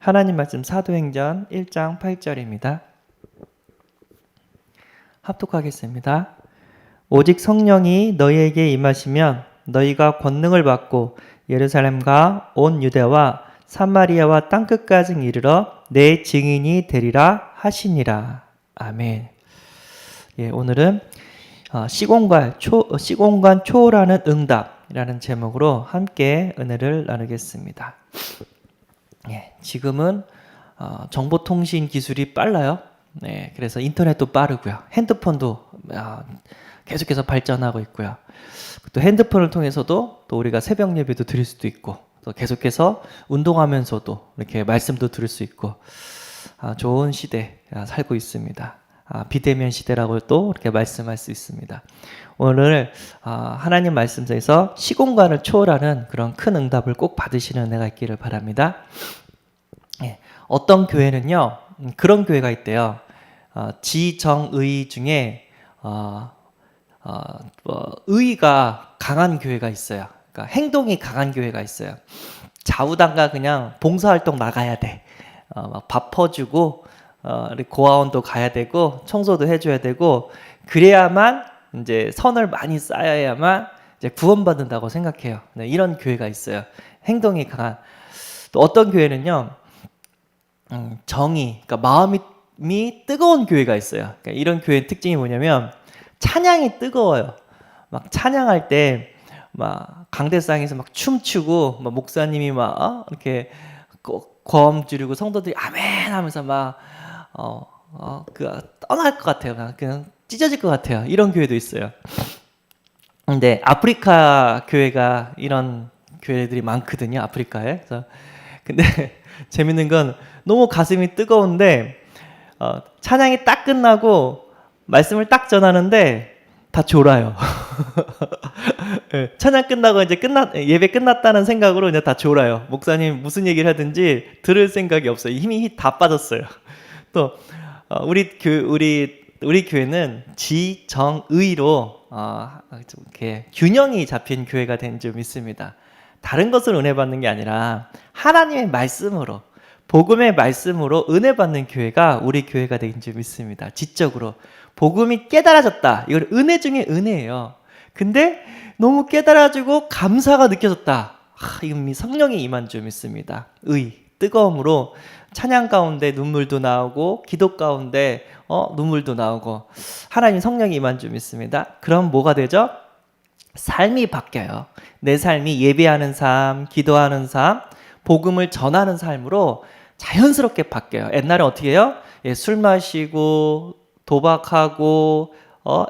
하나님 말씀 사도행전 1장 8절입니다. 합독하겠습니다. 오직 성령이 너희에게 임하시면 너희가 권능을 받고 예루살렘과 온 유대와 사마리아와 땅끝까지 이르러 내 증인이 되리라 하시니라. 아멘. 예, 오늘은 시공간 초월하는 응답이라는 제목으로 함께 은혜를 나누겠습니다. 예, 지금은 정보통신 기술이 빨라요. 네, 그래서 인터넷도 빠르고요. 핸드폰도 계속해서 발전하고 있고요. 또 핸드폰을 통해서도 또 우리가 새벽 예배도 드릴 수도 있고, 또 계속해서 운동하면서도 이렇게 말씀도 들을 수 있고, 좋은 시대 살고 있습니다. 비대면 시대라고 또 이렇게 말씀할 수 있습니다. 오늘 하나님 말씀에서 시공간을 초월하는 그런 큰 응답을 꼭 받으시는 은혜가 있기를 바랍니다. 예, 어떤 교회는요, 그런 교회가 있대요. 지정의 중에 의가 강한 교회가 있어요. 그러니까 행동이 강한 교회가 있어요. 좌우당가 그냥 봉사활동 나가야 돼. 막 밥 퍼주고 고아원도 가야 되고 청소도 해줘야 되고 그래야만 이제 선을 많이 쌓아야만 이제 구원받는다고 생각해요. 네, 이런 교회가 있어요. 행동이 강한. 또 어떤 교회는요, 정의, 그러니까 마음이 뜨거운 교회가 있어요. 그러니까 이런 교회의 특징이 뭐냐면 찬양이 뜨거워요. 막 찬양할 때 막 강대상에서 막 춤추고 막 목사님이 막 이렇게 고음 지르고 성도들이 아멘 하면서 막 떠날 것 같아요. 그냥 찢어질 것 같아요. 이런 교회도 있어요. 근데 아프리카 교회가 이런 교회들이 많거든요. 아프리카에. 그래서 근데 재밌는 건 너무 가슴이 뜨거운데 찬양이 딱 끝나고 말씀을 딱 전하는데 다 졸아요. 찬양 끝나고 이제 예배 끝났다는 생각으로 이제 다 졸아요. 목사님 무슨 얘기를 하든지 들을 생각이 없어요. 힘이 다 빠졌어요. 또 우리 교회는 지정의로 이렇게 균형이 잡힌 교회가 된 줄 믿습니다. 다른 것을 은혜 받는 게 아니라 하나님의 말씀으로, 복음의 말씀으로 은혜 받는 교회가 우리 교회가 된 줄 믿습니다. 지적으로 복음이 깨달아졌다. 이걸 은혜 중에 은혜예요. 근데 너무 깨달아지고 감사가 느껴졌다. 이건 성령이 임한 줄 믿습니다. 뜨거움으로 찬양 가운데 눈물도 나오고 기도 가운데 눈물도 나오고 하나님 성령이 임한 줄 믿습니다. 그럼 뭐가 되죠? 삶이 바뀌어요. 내 삶이 예배하는 삶, 기도하는 삶, 복음을 전하는 삶으로 자연스럽게 바뀌어요. 옛날에 어떻게 해요? 술 마시고 도박하고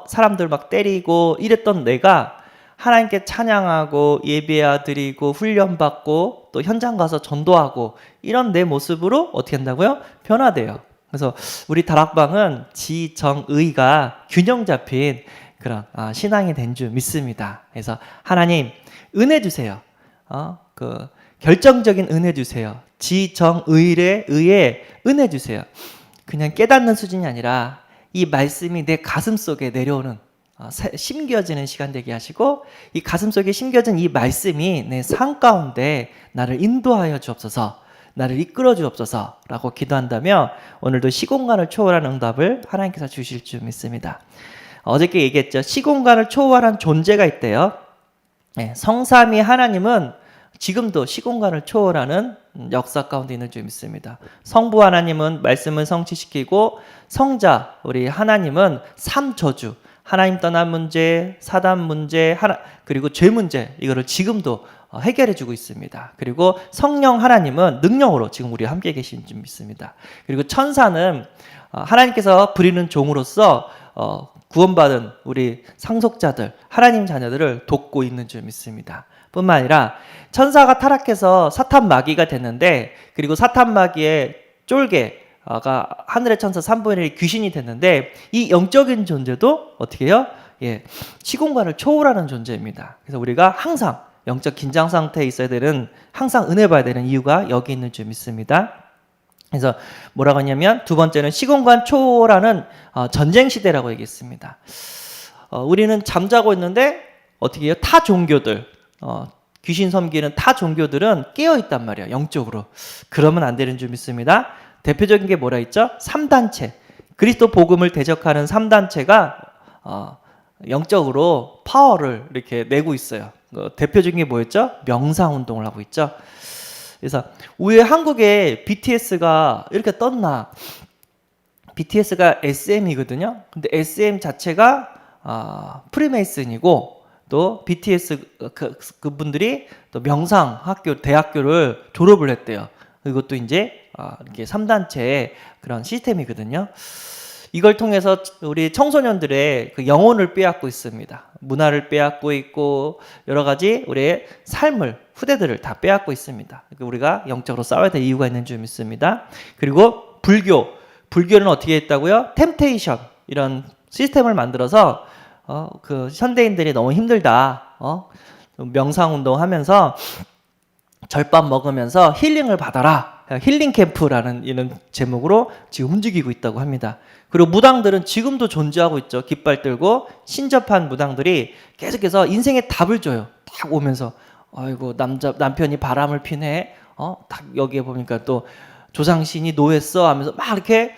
사람들 막 때리고 이랬던 내가 하나님께 찬양하고 예배드리고 훈련받고 또 현장 가서 전도하고 이런 내 모습으로 어떻게 한다고요? 변화돼요. 그래서 우리 다락방은 지정의가 균형 잡힌 그런 신앙이 된 줄 믿습니다. 그래서 하나님 은혜 주세요. 결정적인 은혜 주세요. 지정의에 은혜 주세요. 그냥 깨닫는 수준이 아니라 이 말씀이 내 가슴 속에 내려오는 심겨지는 시간 되게 하시고 이 가슴 속에 심겨진 이 말씀이 내 삶 가운데 나를 인도하여 주옵소서, 나를 이끌어 주옵소서 라고 기도한다면 오늘도 시공간을 초월한 응답을 하나님께서 주실 줄 믿습니다. 어저께 얘기했죠. 시공간을 초월한 존재가 있대요. 성삼위 하나님은 지금도 시공간을 초월하는 역사 가운데 있는 줄 믿습니다. 성부 하나님은 말씀을 성취시키고 성자 우리 하나님은 삼저주, 하나님 떠난 문제, 사단 문제, 그리고 죄 문제 이거를 지금도 해결해 주고 있습니다. 그리고 성령 하나님은 능력으로 지금 우리 함께 계신 줄 믿습니다. 그리고 천사는 하나님께서 부리는 종으로서 구원받은 우리 상속자들, 하나님 자녀들을 돕고 있는 줄 믿습니다. 뿐만 아니라 천사가 타락해서 사탄 마귀가 됐는데, 그리고 사탄 마귀의 쫄개가 하늘의 천사 3분의 1 귀신이 됐는데, 이 영적인 존재도 어떻게 해요? 시공간을 초월하는 존재입니다. 그래서 우리가 항상 영적 긴장 상태에 있어야 되는, 항상 은혜 봐야 되는 이유가 여기 있는 줄 믿습니다. 그래서 뭐라고 하냐면 두 번째는 시공간 초월하는 전쟁 시대라고 얘기했습니다. 우리는 잠자고 있는데 어떻게 해요? 타 종교들 귀신 섬기는 타 종교들은 깨어 있단 말이에요. 영적으로. 그러면 안 되는 줄 믿습니다. 대표적인 게 뭐라 했죠? 3단체. 그리스도 복음을 대적하는 3단체가 영적으로 파워를 이렇게 내고 있어요. 대표적인 게 뭐였죠? 명상운동을 하고 있죠. 그래서 왜 한국에 BTS가 이렇게 떴나? BTS가 SM이거든요. 근데 SM 자체가 프리메이슨이고 또 BTS 그분들이 또 명상 학교 대학교를 졸업을 했대요. 이것도 이제 이렇게 3단체의 그런 시스템이거든요. 이걸 통해서 우리 청소년들의 그 영혼을 빼앗고 있습니다. 문화를 빼앗고 있고 여러 가지 우리의 삶을 후대들을 다 빼앗고 있습니다. 우리가 영적으로 싸워야 될 이유가 있는 줄 믿습니다. 그리고 불교는 어떻게 했다고요? 템테이션 이런 시스템을 만들어서 그 현대인들이 너무 힘들다. 명상 운동하면서 절밥 먹으면서 힐링을 받아라. 힐링 캠프라는 이런 제목으로 지금 움직이고 있다고 합니다. 그리고 무당들은 지금도 존재하고 있죠. 깃발 들고 신접한 무당들이 계속해서 인생의 답을 줘요. 딱 오면서 아이고 남편이 바람을 피네. 딱 여기에 보니까 또 조상신이 노했어 하면서 막 이렇게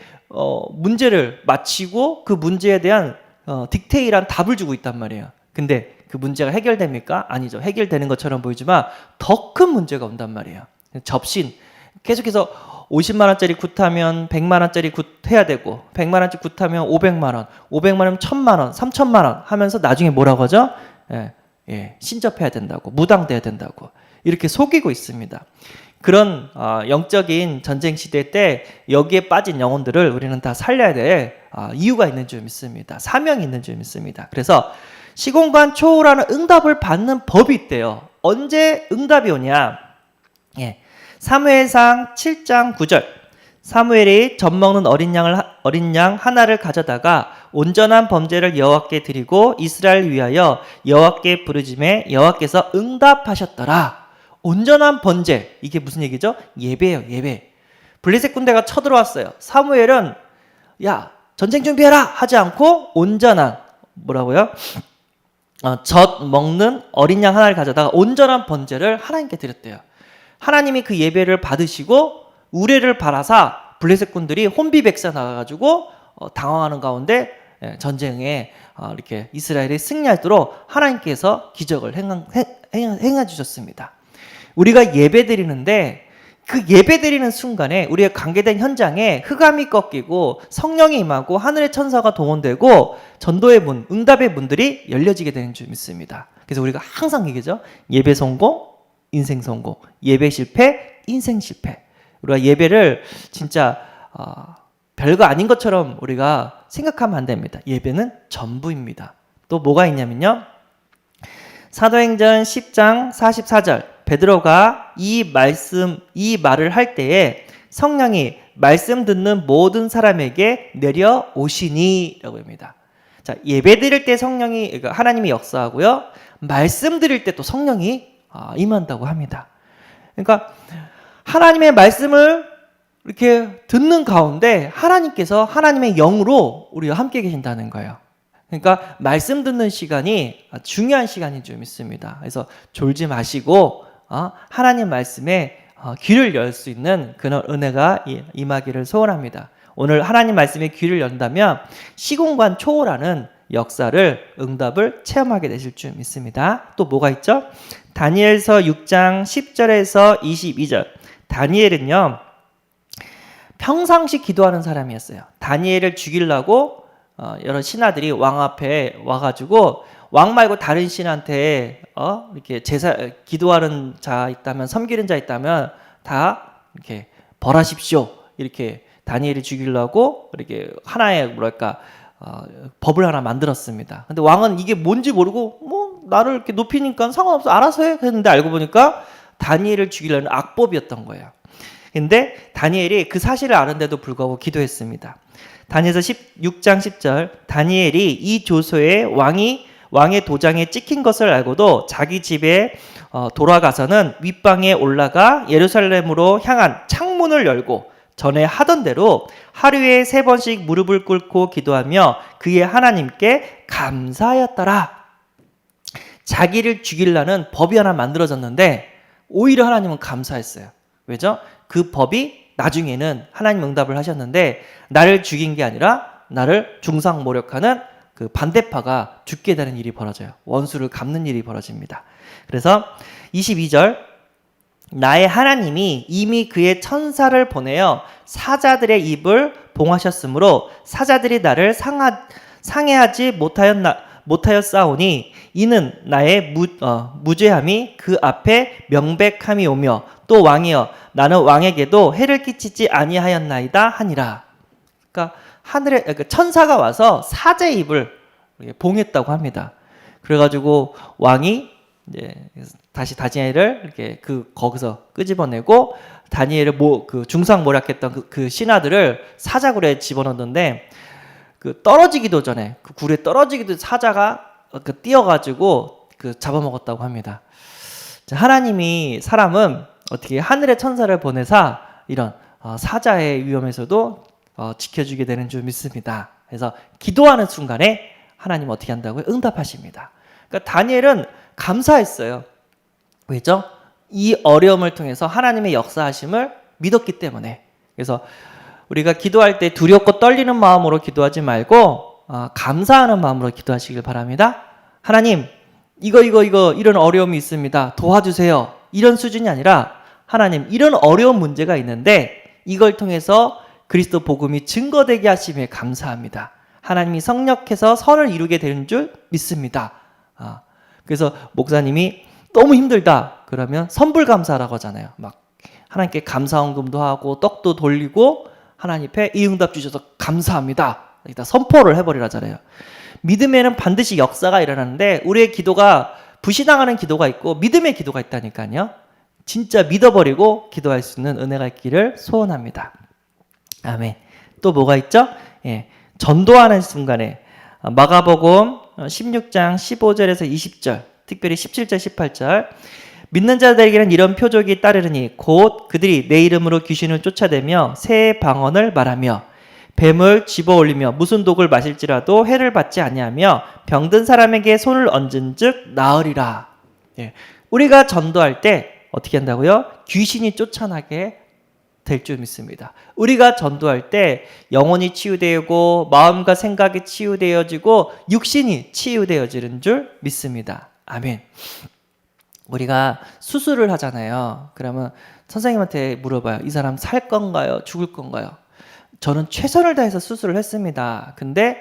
문제를 맞히고 그 문제에 대한 디테일한 답을 주고 있단 말이에요. 근데 그 문제가 해결됩니까? 아니죠. 해결되는 것처럼 보이지만 더 큰 문제가 온단 말이에요. 접신. 계속해서 50만 원짜리 굿하면 100만 원짜리 굿해야 되고 100만 원짜리 굿하면 500만 원, 500만 원 1000만 원, 3000만 원 하면서 나중에 뭐라고 하죠? 신접해야 된다고, 무당돼야 된다고 이렇게 속이고 있습니다. 그런 영적인 전쟁 시대 때 여기에 빠진 영혼들을 우리는 다 살려야 될 이유가 있는 줄 믿습니다. 사명이 있는 줄 믿습니다. 그래서 시공간 초월하는 응답을 받는 법이 있대요. 언제 응답이 오냐? 사무엘상 7장 9절. 사무엘이 젖먹는 어린 양 하나를 가져다가 온전한 범죄를 여호와께 드리고 이스라엘을 위하여 여호와께 부르짖음에 여호와께서 응답하셨더라. 온전한 번제. 이게 무슨 얘기죠? 예배예요. 예배. 블레셋 군대가 쳐들어왔어요. 사무엘은 야 전쟁 준비해라 하지 않고 온전한 뭐라고요? 젖 먹는 어린 양 하나를 가져다가 온전한 번제를 하나님께 드렸대요. 하나님이 그 예배를 받으시고 우레를 바라사 블레셋 군들이 혼비백산 나가가지고 당황하는 가운데 전쟁에 이렇게 이스라엘이 승리하도록 하나님께서 기적을 행해 주셨습니다. 우리가 예배 드리는데 그 예배 드리는 순간에 우리가 관계된 현장에 흑암이 꺾이고 성령이 임하고 하늘의 천사가 동원되고 전도의 문, 응답의 문들이 열려지게 되는 줄 믿습니다. 그래서 우리가 항상 얘기죠. 예배 성공, 인생 성공. 예배 실패, 인생 실패. 우리가 예배를 진짜 별거 아닌 것처럼 우리가 생각하면 안 됩니다. 예배는 전부입니다. 또 뭐가 있냐면요. 사도행전 10장 44절. 베드로가 이 말을 할 때에 성령이 말씀 듣는 모든 사람에게 내려오시니 라고 합니다. 자, 예배 드릴 때 성령이, 그러니까 하나님이 역사하고요. 말씀 드릴 때 또 성령이 임한다고 합니다. 그러니까 하나님의 말씀을 이렇게 듣는 가운데 하나님께서 하나님의 영으로 우리와 함께 계신다는 거예요. 그러니까 말씀 듣는 시간이 중요한 시간인 줄 믿습니다. 그래서 졸지 마시고 하나님 말씀에 귀를 열 수 있는 그런 은혜가 임하기를 소원합니다. 오늘 하나님 말씀에 귀를 연다면 시공간 초월하는 역사를 응답을 체험하게 되실 줄 믿습니다. 또 뭐가 있죠? 다니엘서 6장 10절에서 22절. 다니엘은요 평상시 기도하는 사람이었어요. 다니엘을 죽이려고 여러 신하들이 왕 앞에 와가지고 왕 말고 다른 신한테 이렇게 기도하는 자 있다면, 섬기는 자 있다면 다 이렇게 벌하십시오. 이렇게 다니엘을 죽이려고 이렇게 하나의 법을 하나 만들었습니다. 근데 왕은 이게 뭔지 모르고 나를 이렇게 높이니까 상관없어 알아서 해 했는데 알고 보니까 다니엘을 죽이려는 악법이었던 거예요. 근데 다니엘이 그 사실을 아는데도 불구하고 기도했습니다. 다니엘서 6장 10절. 다니엘이 이 조서에 왕의 도장에 찍힌 것을 알고도 자기 집에 돌아가서는 윗방에 올라가 예루살렘으로 향한 창문을 열고 전에 하던 대로 하루에 3번씩 무릎을 꿇고 기도하며 그의 하나님께 감사하였더라. 자기를 죽이려는 법이 하나 만들어졌는데 오히려 하나님은 감사했어요. 왜죠? 그 법이 나중에는 하나님 응답을 하셨는데 나를 죽인 게 아니라 나를 중상모략하는 그 반대파가 죽게 되는 일이 벌어져요. 원수를 갚는 일이 벌어집니다. 그래서 22절 나의 하나님이 이미 그의 천사를 보내어 사자들의 입을 봉하셨으므로 사자들이 나를 상해하지 못하였사오니 이는 나의 무죄함이 그 앞에 명백함이 오며 또 왕이여 나는 왕에게도 해를 끼치지 아니하였나이다 하니라. 그러니까 하늘에 천사가 와서 사자의 입을 봉했다고 합니다. 그래가지고 왕이 이제 다시 다니엘을 이렇게 거기서 끄집어내고 다니엘을 중상모략했던 그 신하들을 사자굴에 집어넣었는데 떨어지기도 전에 그 굴에 떨어지기도 사자가 뛰어가지고 잡아먹었다고 합니다. 하나님이 사람은 어떻게 하늘의 천사를 보내사 이런 사자의 위험에서도 지켜주게 되는 줄 믿습니다. 그래서 기도하는 순간에 하나님 어떻게 한다고요? 응답하십니다. 그러니까 다니엘은 감사했어요. 왜죠? 이 어려움을 통해서 하나님의 역사하심을 믿었기 때문에. 그래서 우리가 기도할 때 두렵고 떨리는 마음으로 기도하지 말고 감사하는 마음으로 기도하시길 바랍니다. 하나님, 이런 어려움이 있습니다. 도와주세요. 이런 수준이 아니라 하나님, 이런 어려운 문제가 있는데 이걸 통해서 그리스도 복음이 증거되게 하심에 감사합니다. 하나님이 성령께서 선을 이루게 되는 줄 믿습니다. 그래서 목사님이 너무 힘들다 그러면 선불감사라고 하잖아요. 막 하나님께 감사헌금도 하고 떡도 돌리고 하나님 앞에 이 응답 주셔서 감사합니다. 일단 선포를 해버리라잖아요. 믿음에는 반드시 역사가 일어나는데 우리의 기도가 부시당하는 기도가 있고 믿음의 기도가 있다니까요. 진짜 믿어버리고 기도할 수 있는 은혜가 있기를 소원합니다. 아멘. 또 뭐가 있죠? 예, 전도하는 순간에 마가복음 16장 15절에서 20절, 특별히 17절, 18절 믿는 자들에게는 이런 표적이 따르리니 곧 그들이 내 이름으로 귀신을 쫓아내며 새 방언을 말하며 뱀을 집어올리며 무슨 독을 마실지라도 해를 받지 아니하며 병든 사람에게 손을 얹은즉 나으리라. 예, 우리가 전도할 때 어떻게 한다고요? 귀신이 쫓아나게 될 줄 믿습니다. 우리가 전도할 때 영혼이 치유되고 마음과 생각이 치유되어지고 육신이 치유되어지는 줄 믿습니다. 아멘. 우리가 수술을 하잖아요. 그러면 선생님한테 물어봐요. 이 사람 살 건가요? 죽을 건가요? 저는 최선을 다해서 수술을 했습니다. 근데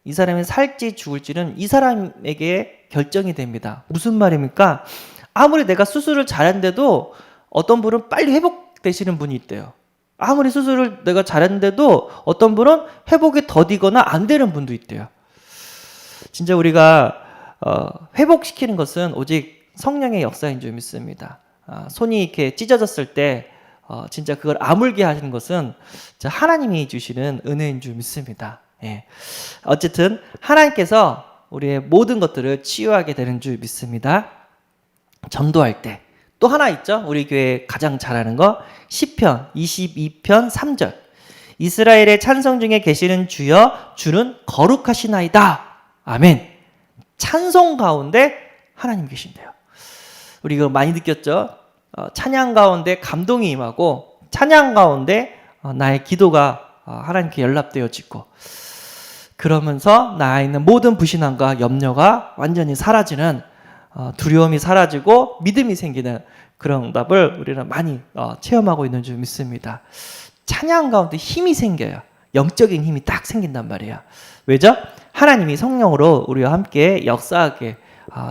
이 사람이 살지 죽을지는 이 사람에게 결정이 됩니다. 무슨 말입니까? 아무리 내가 수술을 잘했는데도 어떤 분은 빨리 회복되시는 분이 있대요. 아무리 수술을 내가 잘했는데도 어떤 분은 회복이 더디거나 안 되는 분도 있대요. 진짜 우리가 회복시키는 것은 오직 성령의 역사인 줄 믿습니다. 손이 이렇게 찢어졌을 때 진짜 그걸 아물게 하시는 것은 하나님이 주시는 은혜인 줄 믿습니다. 예. 어쨌든 하나님께서 우리의 모든 것들을 치유하게 되는 줄 믿습니다. 전도할 때 또 하나 있죠. 우리 교회 가장 잘하는 거 시편 22편 3절 이스라엘의 찬송 중에 계시는 주여 주는 거룩하시나이다. 아멘. 찬송 가운데 하나님 계신대요. 우리 이거 많이 느꼈죠? 찬양 가운데 감동이 임하고 찬양 가운데 나의 기도가 하나님께 연락되어지고 그러면서 나에 있는 모든 불신함과 염려가 완전히 사라지는 두려움이 사라지고 믿음이 생기는 그런 응답을 우리는 많이 체험하고 있는 줄 믿습니다. 찬양 가운데 힘이 생겨요. 영적인 힘이 딱 생긴단 말이에요. 왜죠? 하나님이 성령으로 우리와 함께 역사하게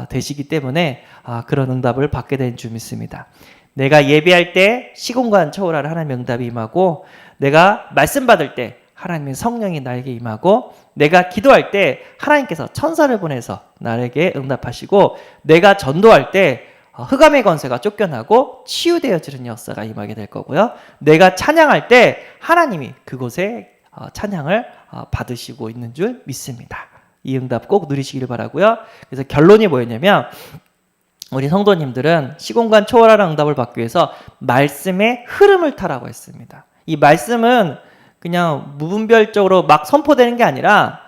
되시기 때문에 그런 응답을 받게 된 줄 믿습니다. 내가 예배할 때 시공간 초월하는 하나님의 응답이 임하고 내가 말씀 받을 때 하나님의 성령이 나에게 임하고 내가 기도할 때 하나님께서 천사를 보내서 나에게 응답하시고 내가 전도할 때 흑암의 권세가 쫓겨나고 치유되어지는 역사가 임하게 될 거고요. 내가 찬양할 때 하나님이 그곳에 찬양을 받으시고 있는 줄 믿습니다. 이 응답 꼭 누리시기를 바라고요. 그래서 결론이 뭐였냐면 우리 성도님들은 시공간 초월하는 응답을 받기 위해서 말씀의 흐름을 타라고 했습니다. 이 말씀은 그냥 무분별적으로 막 선포되는 게 아니라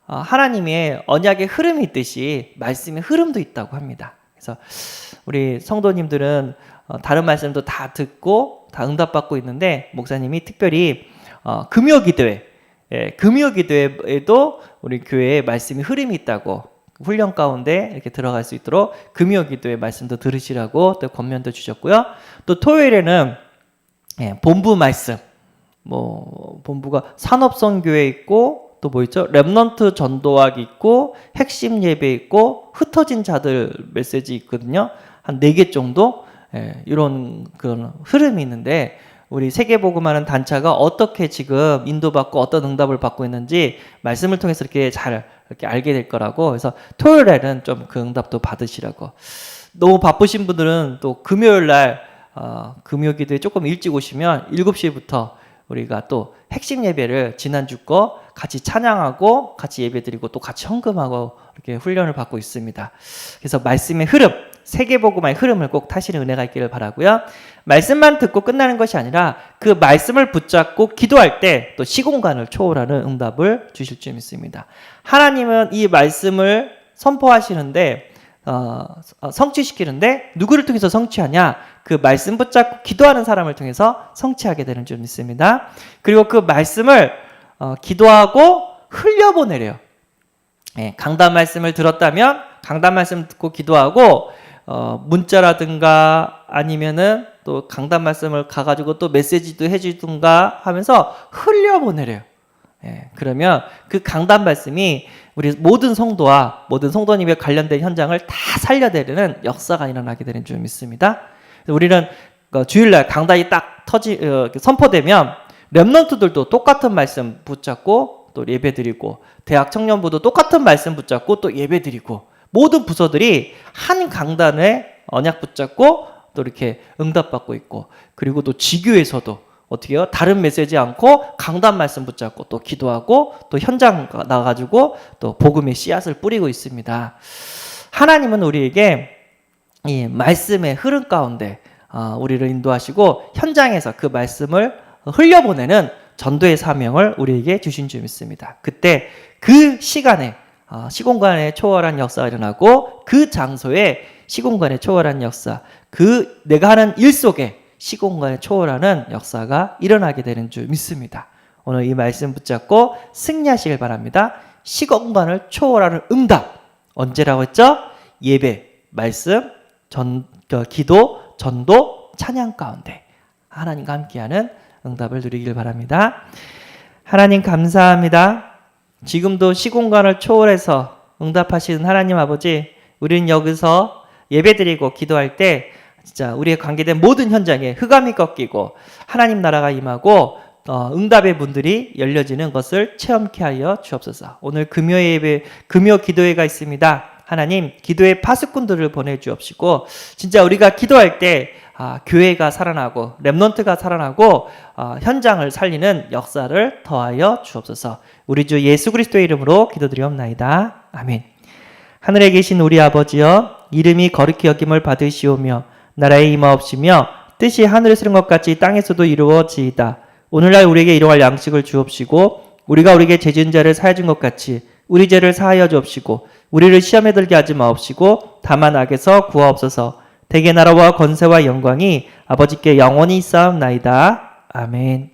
하나님의 언약의 흐름이 있듯이 말씀의 흐름도 있다고 합니다. 그래서 우리 성도님들은 다른 말씀도 다 듣고 다 응답받고 있는데 목사님이 특별히 금요기도회, 금요기도회에도 우리 교회에 말씀의 흐름이 있다고 훈련 가운데 이렇게 들어갈 수 있도록 금요기도회 말씀도 들으시라고 또 권면도 주셨고요. 또 토요일에는 본부 말씀, 본부가 산업선교회 있고 또 뭐 있죠? 렘넌트 전도학 있고 핵심 예배 있고 흩어진 자들 메시지 있거든요. 한 4개 정도 이런 그런 흐름이 있는데 우리 세계복음하는 단체가 어떻게 지금 인도받고 어떤 응답을 받고 있는지 말씀을 통해서 이렇게 잘 이렇게 알게 될 거라고. 그래서 토요일에는 좀 그 응답도 받으시라고. 너무 바쁘신 분들은 또 금요일 날 금요기도에 조금 일찍 오시면 7시부터 우리가 또 핵심 예배를 지난주 거 같이 찬양하고 같이 예배드리고 또 같이 헌금하고 이렇게 훈련을 받고 있습니다. 그래서 말씀의 흐름, 세계복음화의 흐름을 꼭 타시는 은혜가 있기를 바라고요. 말씀만 듣고 끝나는 것이 아니라 그 말씀을 붙잡고 기도할 때 또 시공간을 초월하는 응답을 주실 줄 믿습니다. 하나님은 이 말씀을 선포하시는데 성취시키는데 누구를 통해서 성취하냐? 그 말씀 붙잡고 기도하는 사람을 통해서 성취하게 되는 줄 믿습니다. 그리고 그 말씀을 기도하고 흘려보내래요. 강단 말씀을 들었다면 강단 말씀 듣고 기도하고 문자라든가 아니면은 또 강단 말씀을 가가지고 또 메시지도 해주든가 하면서 흘려보내래요. 그러면 그 강단 말씀이 우리 모든 성도와 모든 성도님에 관련된 현장을 다 살려내리는 역사가 일어나게 되는 줄 믿습니다. 우리는 주일날 강단이 딱 선포되면 렘넌트들도 똑같은 말씀 붙잡고 또 예배드리고 대학 청년부도 똑같은 말씀 붙잡고 또 예배드리고 모든 부서들이 한 강단에 언약 붙잡고 또 이렇게 응답받고 있고 그리고 또 지교에서도 어떻게 해요? 다른 메시지 않고 강단 말씀 붙잡고 또 기도하고 또 현장 나가가지고 또 복음의 씨앗을 뿌리고 있습니다. 하나님은 우리에게 이 말씀의 흐름 가운데 우리를 인도하시고 현장에서 그 말씀을 흘려보내는 전도의 사명을 우리에게 주신 줄 믿습니다. 그때 그 시간에 시공간에 초월한 역사가 일어나고 그 장소에 시공간에 초월한 역사, 그 내가 하는 일 속에 시공간에 초월하는 역사가 일어나게 되는 줄 믿습니다. 오늘 이 말씀 붙잡고 승리하시길 바랍니다. 시공간을 초월하는 응답 언제라고 했죠? 예배, 말씀, 기도, 전도, 찬양 가운데 하나님과 함께하는 응답을 누리길 바랍니다. 하나님 감사합니다. 지금도 시공간을 초월해서 응답하시는 하나님 아버지, 우리는 여기서 예배드리고 기도할 때 진짜 우리의 관계된 모든 현장에 흑암이 꺾이고 하나님 나라가 임하고 응답의 문들이 열려지는 것을 체험케 하여 주옵소서. 오늘 금요 예배, 금요 기도회가 있습니다. 하나님 기도의 파수꾼들을 보내주옵시고 진짜 우리가 기도할 때 교회가 살아나고 렘넌트가 살아나고 현장을 살리는 역사를 더하여 주옵소서. 우리 주 예수 그리스도의 이름으로 기도드리옵나이다. 아멘. 하늘에 계신 우리 아버지여, 이름이 거룩히 여김을 받으시오며 나라의 임하옵시며 뜻이 하늘에서 이룬 것 같이 땅에서도 이루어지이다. 오늘날 우리에게 일용할 양식을 주옵시고 우리가 우리에게 죄 지은 자를 사하여 준 것 같이 우리 죄를 사하여 주옵시고 우리를 시험에 들게 하지 마옵시고 다만 악에서 구하옵소서. 대개 나라와 권세와 영광이 아버지께 영원히 있사옵나이다. 아멘.